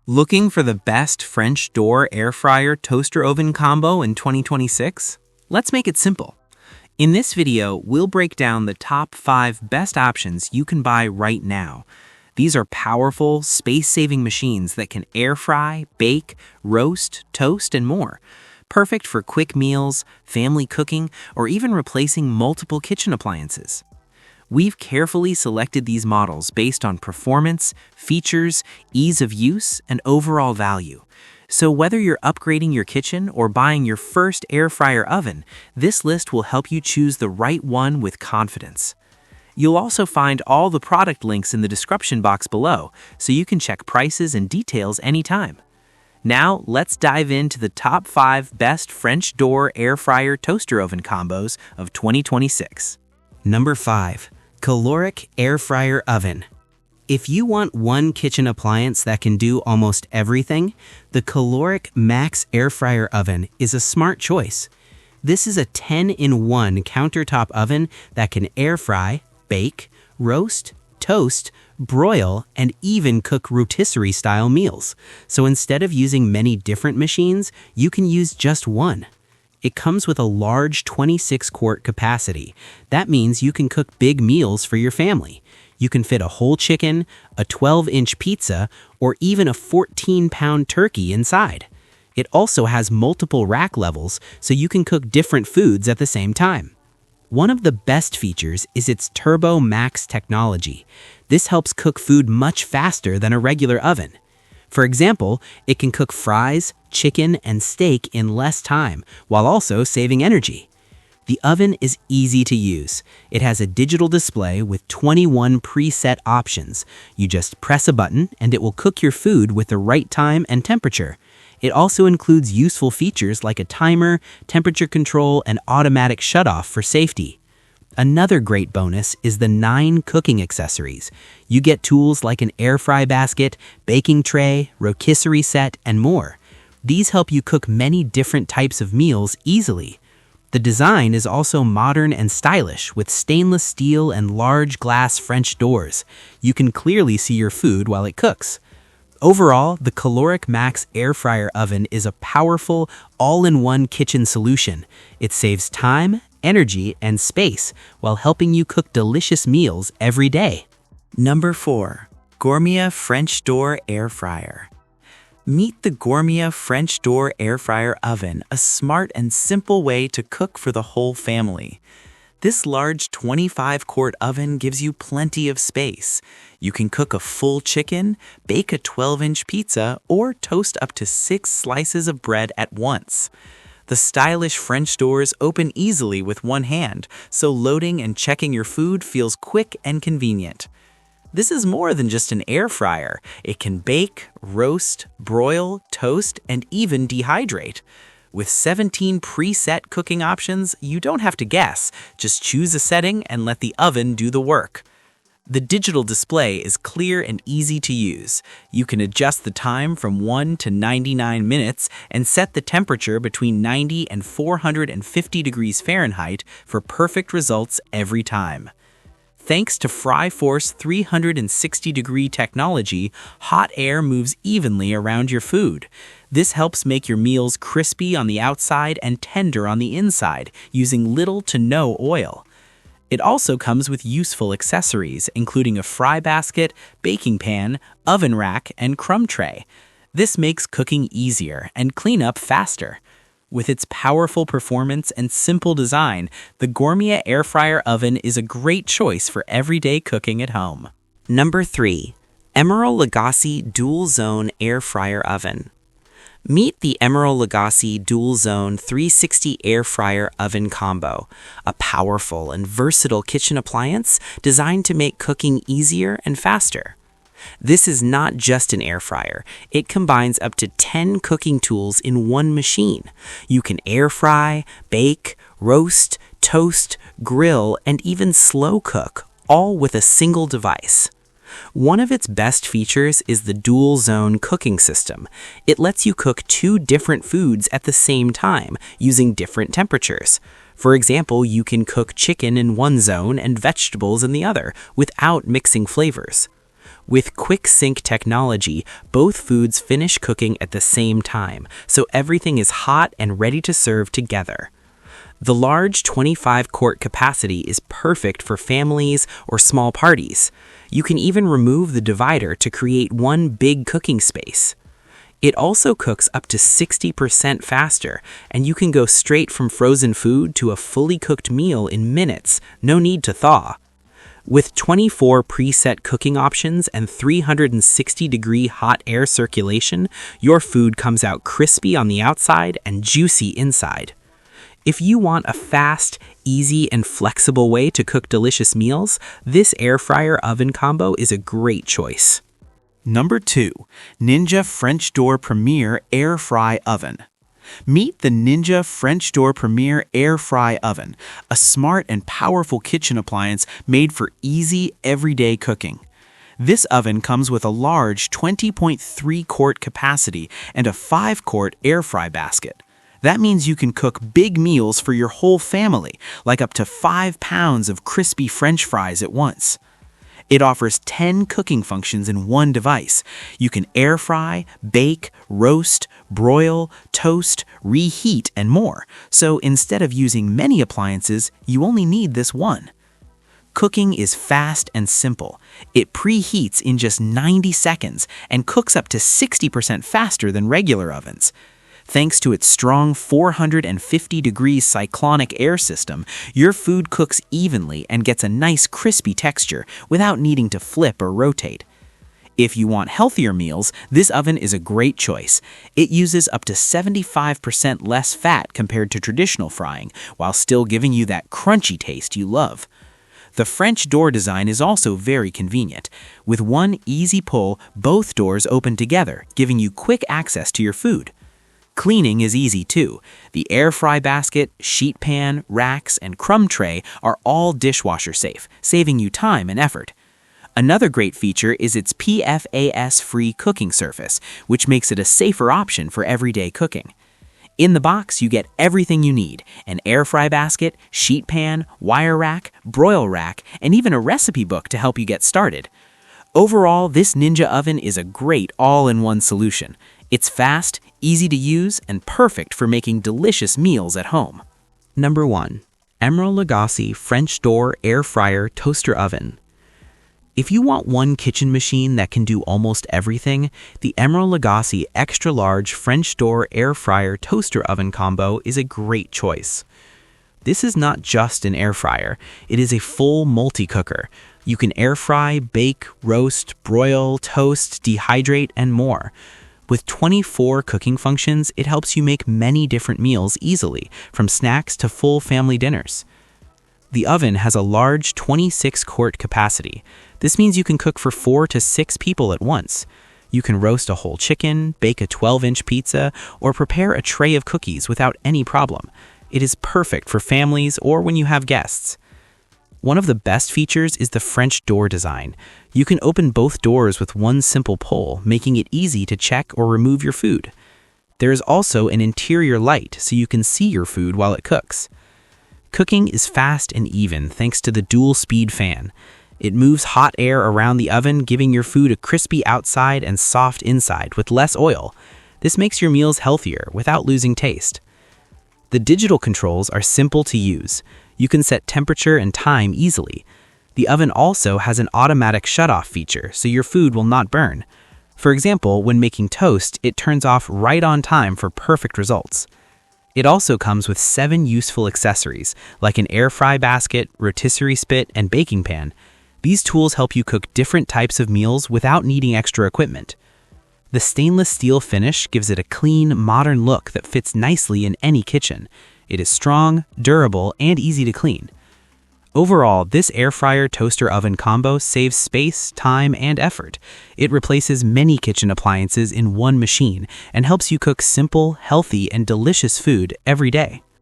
Looking for the best French door air fryer toaster oven combo in 2026? Let's make it simple. In this video, we'll break down the top 5 best options you can buy right now. These are powerful, space-saving machines that can air fry, bake, roast, toast, and more. Perfect for quick meals, family cooking, or even replacing multiple kitchen appliances. We've carefully selected these models based on performance, features, ease of use, and overall value. So whether you're upgrading your kitchen or buying your first air fryer oven, this list will help you choose the right one with confidence. You'll also find all the product links in the description box below, so you can check prices and details anytime. Now, let's dive into the top 5 best French door air fryer toaster oven combos of 2026. Number 5. Caloric Air Fryer Oven. If you want one kitchen appliance that can do almost everything, the Caloric Max Air Fryer Oven is a smart choice. This is a 10-in-1 countertop oven that can air fry, bake, roast, toast, broil, and even cook rotisserie-style meals. So instead of using many different machines, you can use just one. It comes with a large 26-quart capacity. That means you can cook big meals for your family. You can fit a whole chicken, a 12-inch pizza, or even a 14-pound turkey inside. It also has multiple rack levels, so you can cook different foods at the same time. One of the best features is its Turbo Max technology. This helps cook food much faster than a regular oven. For example, it can cook fries, chicken, and steak in less time, while also saving energy. The oven is easy to use. It has a digital display with 21 preset options. You just press a button and it will cook your food with the right time and temperature. It also includes useful features like a timer, temperature control, and automatic shutoff for safety. Another great bonus is the 9 cooking accessories. You get tools like an air fry basket, baking tray, rotisserie set, and more. These help you cook many different types of meals easily. The design is also modern and stylish with stainless steel and large glass French doors. You can clearly see your food while it cooks. Overall, the Caloric Max Air Fryer Oven is a powerful, all-in-one kitchen solution. It saves time, energy, and space while helping you cook delicious meals every day. Number 4. Gourmet French Door Air Fryer. Meet the Gourmet French Door Air Fryer Oven, a smart and simple way to cook for the whole family. This large 25-quart oven gives you plenty of space. You can cook a full chicken, bake a 12-inch pizza, or toast up to 6 slices of bread at once. The stylish French doors open easily with one hand, so loading and checking your food feels quick and convenient. This is more than just an air fryer. It can bake, roast, broil, toast, and even dehydrate. With 17 preset cooking options, you don't have to guess. Just choose a setting and let the oven do the work. The digital display is clear and easy to use. You can adjust the time from 1 to 99 minutes and set the temperature between 90 and 450 degrees Fahrenheit for perfect results every time. Thanks to Fryforce 360-degree technology, hot air moves evenly around your food. This helps make your meals crispy on the outside and tender on the inside, using little to no oil. It also comes with useful accessories, including a fry basket, baking pan, oven rack, and crumb tray. This makes cooking easier and cleanup faster. With its powerful performance and simple design, the Gourmet Air Fryer Oven is a great choice for everyday cooking at home. Number 3. Emeril Lagasse Dual Zone Air Fryer Oven. Meet the Emeril Lagasse Dual Zone 360 Air Fryer Oven Combo, a powerful and versatile kitchen appliance designed to make cooking easier and faster. This is not just an air fryer. It combines up to 10 cooking tools in one machine. You can air fry, bake, roast, toast, grill, and even slow cook, all with a single device. One of its best features is the dual zone cooking system. It lets you cook 2 different foods at the same time using different temperatures. For example, you can cook chicken in one zone and vegetables in the other without mixing flavors. With quick sync technology, both foods finish cooking at the same time, so everything is hot and ready to serve together. The large 25-quart capacity is perfect for families or small parties. You can even remove the divider to create one big cooking space. It also cooks up to 60% faster, and you can go straight from frozen food to a fully cooked meal in minutes, no need to thaw. With 24 preset cooking options and 360-degree hot air circulation, your food comes out crispy on the outside and juicy inside. If you want a fast, easy, and flexible way to cook delicious meals, this air fryer oven combo is a great choice. Number 2. Ninja French Door Premier Air Fry Oven. Meet the Ninja French Door Premier Air Fry Oven, a smart and powerful kitchen appliance made for easy, everyday cooking. This oven comes with a large 20.3-quart capacity and a 5-quart air fry basket. That means you can cook big meals for your whole family, like up to 5 pounds of crispy French fries at once. It offers 10 cooking functions in one device. You can air fry, bake, roast, broil, toast, reheat, and more. So instead of using many appliances, you only need this one. Cooking is fast and simple. It preheats in just 90 seconds and cooks up to 60% faster than regular ovens. Thanks to its strong 450-degree cyclonic air system, your food cooks evenly and gets a nice crispy texture without needing to flip or rotate. If you want healthier meals, this oven is a great choice. It uses up to 75% less fat compared to traditional frying, while still giving you that crunchy taste you love. The French door design is also very convenient. With one easy pull, both doors open together, giving you quick access to your food. Cleaning is easy too. The air fry basket, sheet pan, racks, and crumb tray are all dishwasher safe, saving you time and effort. Another great feature is its PFAS-free cooking surface, which makes it a safer option for everyday cooking. In the box, you get everything you need: an air fry basket, sheet pan, wire rack, broil rack, and even a recipe book to help you get started. Overall, this Ninja oven is a great all-in-one solution. It's fast, easy to use, and perfect for making delicious meals at home. Number 1. Emeril Lagasse French Door Air Fryer Toaster Oven. If you want one kitchen machine that can do almost everything, the Emeril Lagasse Extra Large French Door Air Fryer Toaster Oven combo is a great choice. This is not just an air fryer, it is a full multi-cooker. You can air fry, bake, roast, broil, toast, dehydrate, and more. With 24 cooking functions, it helps you make many different meals easily, from snacks to full family dinners. The oven has a large 26-quart capacity. This means you can cook for 4 to 6 people at once. You can roast a whole chicken, bake a 12-inch pizza, or prepare a tray of cookies without any problem. It is perfect for families or when you have guests. One of the best features is the French door design. You can open both doors with one simple pull, making it easy to check or remove your food. There is also an interior light so you can see your food while it cooks. Cooking is fast and even thanks to the dual-speed fan. It moves hot air around the oven, giving your food a crispy outside and soft inside with less oil. This makes your meals healthier without losing taste. The digital controls are simple to use. You can set temperature and time easily. The oven also has an automatic shutoff feature, so your food will not burn. For example, when making toast, it turns off right on time for perfect results. It also comes with 7 useful accessories, like an air fry basket, rotisserie spit, and baking pan. These tools help you cook different types of meals without needing extra equipment. The stainless steel finish gives it a clean, modern look that fits nicely in any kitchen. It is strong, durable, and easy to clean. Overall, this air fryer toaster oven combo saves space, time, and effort. It replaces many kitchen appliances in one machine and helps you cook simple, healthy, and delicious food every day.